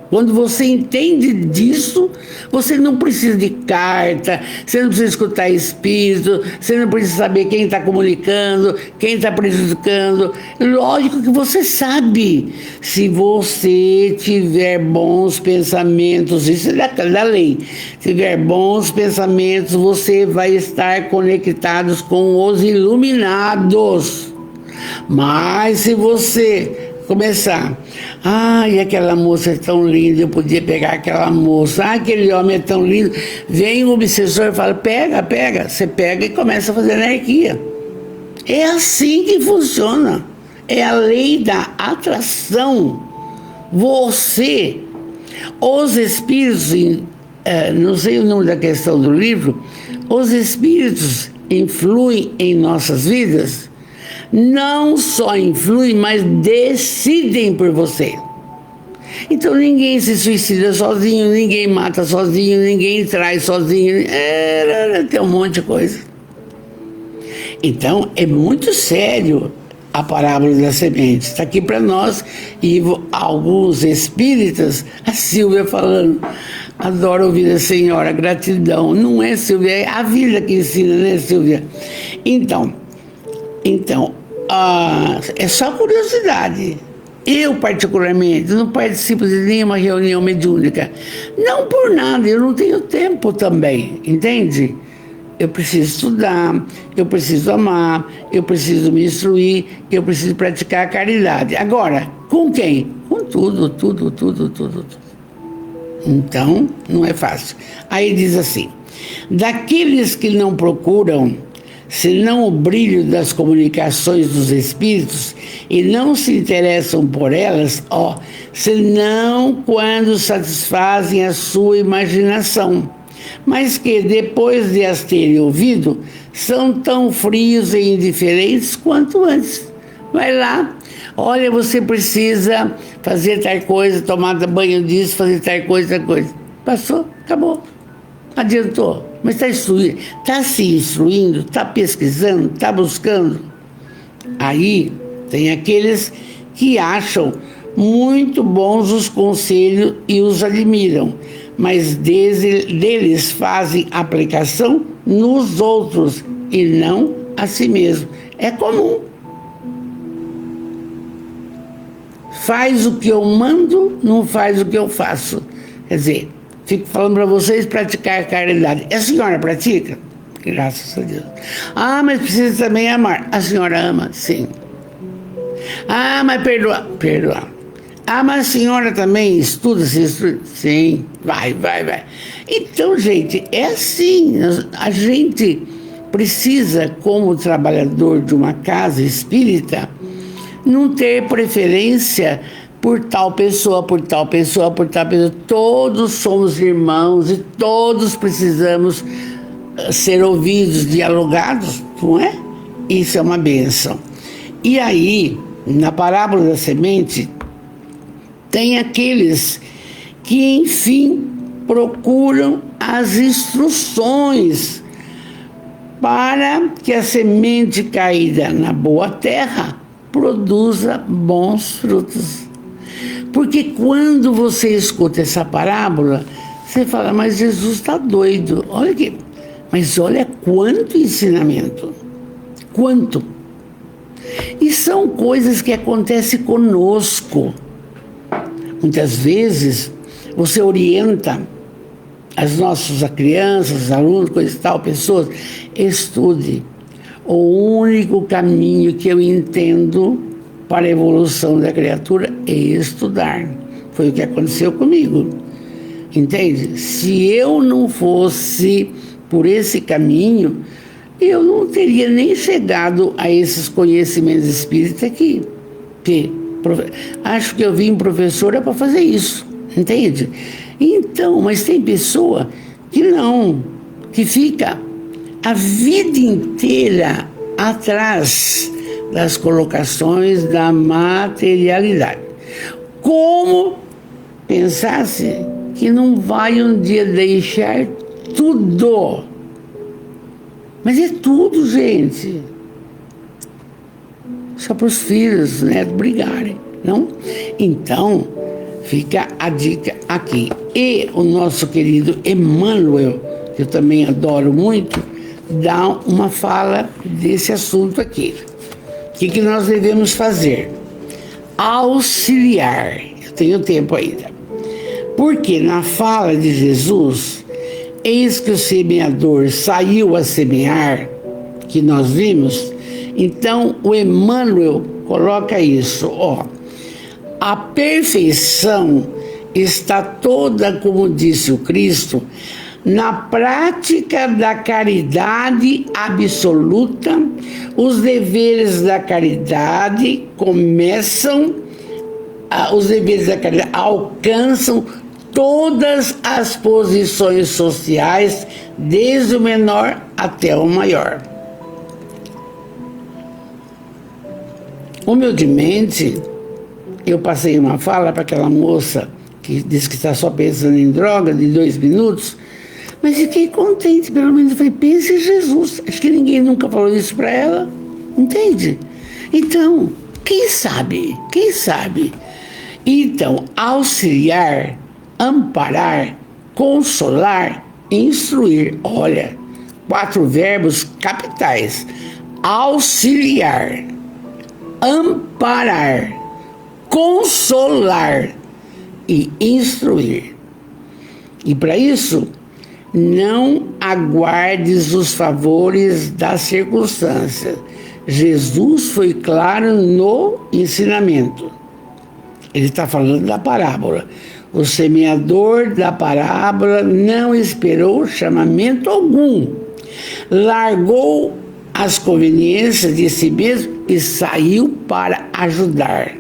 Quando você entende disso, você não precisa de carta, você não precisa escutar espírito, você não precisa saber quem está comunicando, quem está prejudicando. Lógico que você sabe. Se você tiver bons pensamentos, isso é da lei, tiver bons pensamentos, você vai estar conectado com os iluminados. Mas se você começar, e aquela moça é tão linda, eu podia pegar aquela moça, aquele homem é tão lindo, vem o obsessor e fala, pega, você pega e começa a fazer anarquia. É assim que funciona, é a lei da atração. Você, os espíritos, não sei o nome da questão do livro, os espíritos influem em nossas vidas. Não só influem, mas decidem por você. Então ninguém se suicida sozinho, ninguém mata sozinho, ninguém trai sozinho, tem um monte de coisa. Então é muito sério a parábola da semente. Está aqui para nós e alguns espíritas, a Silvia falando, adoro ouvir a senhora, gratidão. Não é, Silvia, é a vida que ensina, né, Silvia? Então, é só curiosidade. Eu, particularmente, não participo de nenhuma reunião mediúnica. Não por nada, eu não tenho tempo também, entende? Eu preciso estudar, eu preciso amar, eu preciso me instruir, eu preciso praticar a caridade. Agora, com quem? Com tudo. Então, não é fácil. Aí diz assim, daqueles que não procuram senão o brilho das comunicações dos espíritos e não se interessam por elas, senão quando satisfazem a sua imaginação, mas que depois de as terem ouvido, são tão frios e indiferentes quanto antes. Vai lá, olha, você precisa fazer tal coisa, tomar banho disso, fazer tal coisa. Passou, acabou. Adiantou? Mas está se instruindo, está pesquisando, está buscando. Aí tem aqueles que acham muito bons os conselhos e os admiram, mas deles fazem aplicação nos outros e não a si mesmo. É comum. Faz o que eu mando, não faz o que eu faço. Quer dizer, fico falando para vocês praticar a caridade. A senhora pratica? Graças a Deus. Ah, mas precisa também amar. A senhora ama? Sim. Ah, mas perdoar? Perdoar. Ah, mas a senhora também estuda, se estuda? Sim. Vai. Então, gente, é assim. A gente precisa, como trabalhador de uma casa espírita, não ter preferência por tal pessoa, por tal pessoa, por tal pessoa. Todos somos irmãos e todos precisamos ser ouvidos, dialogados, não é? Isso é uma bênção. E aí, na parábola da semente, tem aqueles que, enfim, procuram as instruções para que a semente caída na boa terra produza bons frutos. Porque quando você escuta essa parábola, você fala, mas Jesus está doido. Mas olha quanto ensinamento. Quanto. E são coisas que acontecem conosco. Muitas vezes você orienta as nossas crianças, alunos, coisa e tal, pessoas, estude. O único caminho que eu entendo para a evolução da criatura é estudar. Foi o que aconteceu comigo. Entende? Se eu não fosse por esse caminho, eu não teria nem chegado a esses conhecimentos espíritas aqui. Acho que eu vim professora para fazer isso. Entende? Então, mas tem pessoa que não, que fica a vida inteira atrás das colocações da materialidade. Como pensasse que não vai um dia deixar tudo. Mas é tudo, gente. Só para os filhos, né, brigarem, não? Então, fica a dica aqui. E o nosso querido Emmanuel, que eu também adoro muito, dá uma fala desse assunto aqui. O que nós devemos fazer? Auxiliar. Eu tenho tempo ainda. Porque na fala de Jesus, eis que o semeador saiu a semear, que nós vimos, então o Emmanuel coloca isso, ó. A perfeição está toda, como disse o Cristo, na prática da caridade absoluta. Os deveres da caridade alcançam todas as posições sociais, desde o menor até o maior. Humildemente, eu passei uma fala para aquela moça que disse que está só pensando em droga, de 2 minutos, mas fiquei contente, pelo menos eu falei, pense em Jesus. Acho que ninguém nunca falou isso para ela, entende? Então, quem sabe? Então, auxiliar, amparar, consolar, instruir. Olha, 4 verbos capitais. Auxiliar, amparar, consolar e instruir. E para isso, não aguardes os favores das circunstâncias. Jesus foi claro no ensinamento. Ele está falando da parábola. O semeador da parábola não esperou chamamento algum. Largou as conveniências de si mesmo e saiu para ajudar.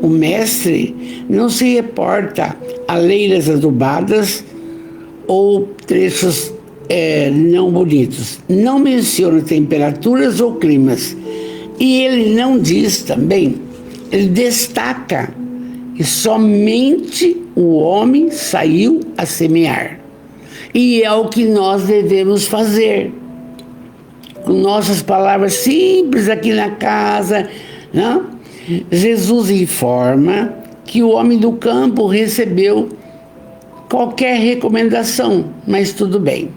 O mestre não se reporta a leiras adubadas ou trechos não bonitos. Não menciona temperaturas ou climas. E ele não diz também, ele destaca que somente o homem saiu a semear. E é o que nós devemos fazer. Com nossas palavras simples aqui na casa, né? Jesus informa que o homem do campo recebeu qualquer recomendação, mas tudo bem.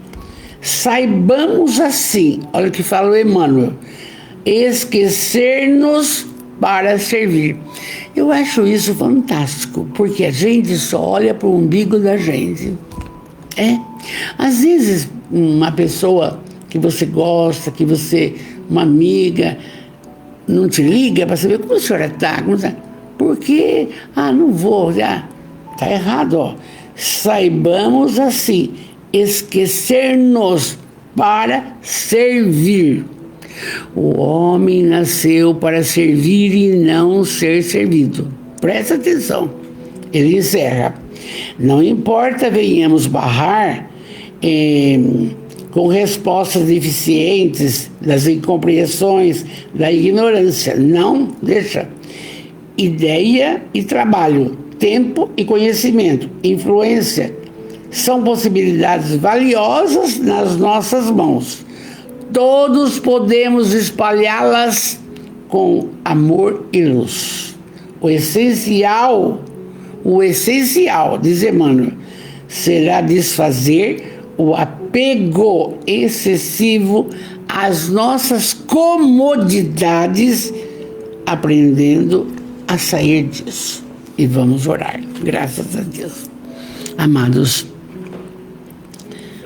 Saibamos assim, olha o que fala o Emmanuel, esquecer-nos para servir. Eu acho isso fantástico, porque a gente só olha para o umbigo da gente. Às vezes, uma pessoa que você gosta, uma amiga, não te liga para saber como a senhora está, porque, não vou, já está errado, ó. Saibamos assim, esquecer-nos para servir. O homem nasceu para servir e não ser servido. Presta atenção. Ele encerra. Não importa venhamos barrar com respostas deficientes das incompreensões, da ignorância. Não deixa. Ideia e trabalho, tempo e conhecimento, influência, são possibilidades valiosas nas nossas mãos. Todos podemos espalhá-las com amor e luz. O essencial, diz Emmanuel, será desfazer o apego excessivo às nossas comodidades, aprendendo a sair disso. E vamos orar, graças a Deus. Amados,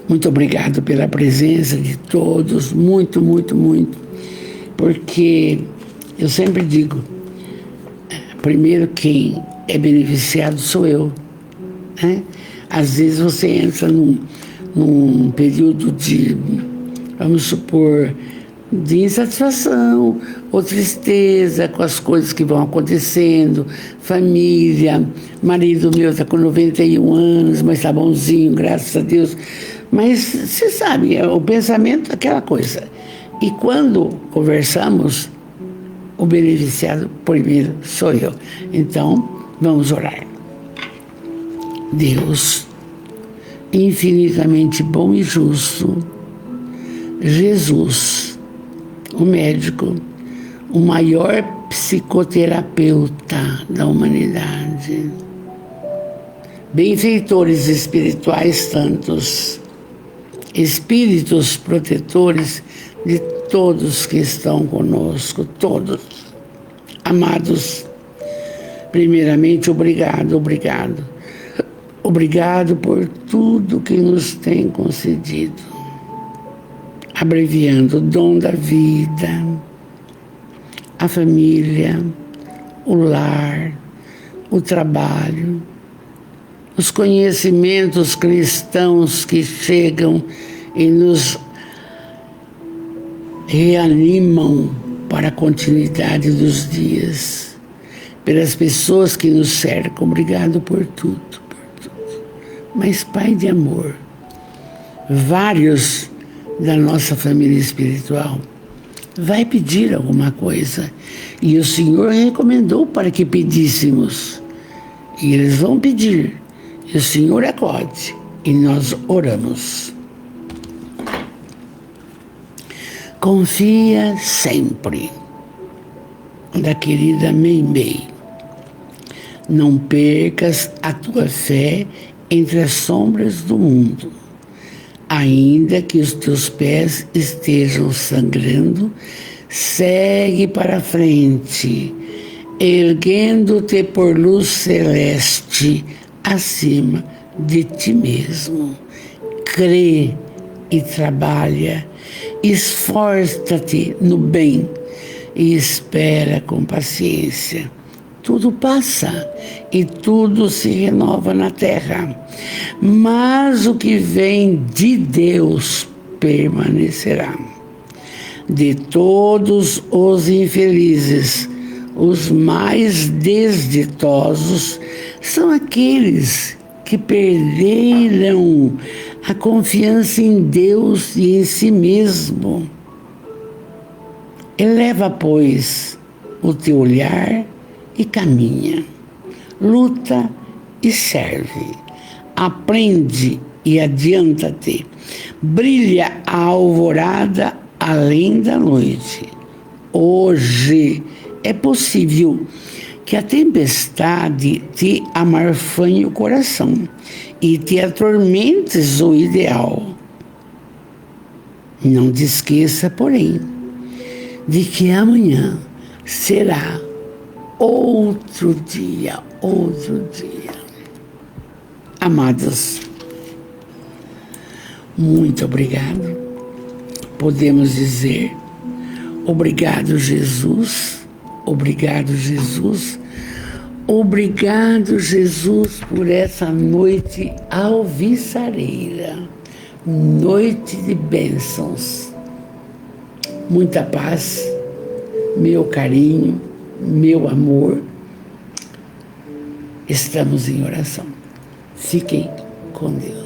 muito obrigado pela presença de todos, muito, muito, muito, porque eu sempre digo, primeiro quem é beneficiado sou eu, né? Às vezes você entra num período de, vamos supor, de insatisfação ou tristeza com as coisas que vão acontecendo, família, marido meu está com 91 anos, mas está bonzinho, graças a Deus. Mas você sabe, o pensamento é aquela coisa. E quando conversamos, o beneficiado primeiro sou eu. Então, vamos orar. Deus, infinitamente bom e justo, Jesus, o médico, o maior psicoterapeuta da humanidade, benfeitores espirituais tantos, espíritos protetores de todos que estão conosco, todos. Amados, primeiramente, obrigado. Obrigado por tudo que nos tem concedido, abreviando o dom da vida, a família, o lar, o trabalho, os conhecimentos cristãos que chegam e nos reanimam para a continuidade dos dias, pelas pessoas que nos cercam. Obrigado por tudo. Mas, Pai de amor, vários da nossa família espiritual vai pedir alguma coisa e o Senhor recomendou para que pedíssemos, e eles vão pedir, e o Senhor acode, e nós oramos. Confia sempre, da querida Meimei. Não percas a tua fé entre as sombras do mundo. Ainda que os teus pés estejam sangrando, segue para frente, erguendo-te por luz celeste acima de ti mesmo. Crê e trabalha, esforça-te no bem e espera com paciência. Tudo passa e tudo se renova na terra, mas o que vem de Deus permanecerá. De todos os infelizes, os mais desditosos são aqueles que perderam a confiança em Deus e em si mesmo. Eleva, pois, o teu olhar e caminha, luta e serve, aprende e adianta-te. Brilha a alvorada além da noite. Hoje é possível que a tempestade te amarfanhe o coração e te atormentes o ideal. Não te esqueça, porém, de que amanhã será outro dia, outro dia. Amados, muito obrigado. Podemos dizer, obrigado, Jesus. Obrigado, Jesus. Obrigado, Jesus, por essa noite alvissareira, noite de bênçãos. Muita paz, meu carinho, meu amor. Estamos em oração. Fiquem com Deus.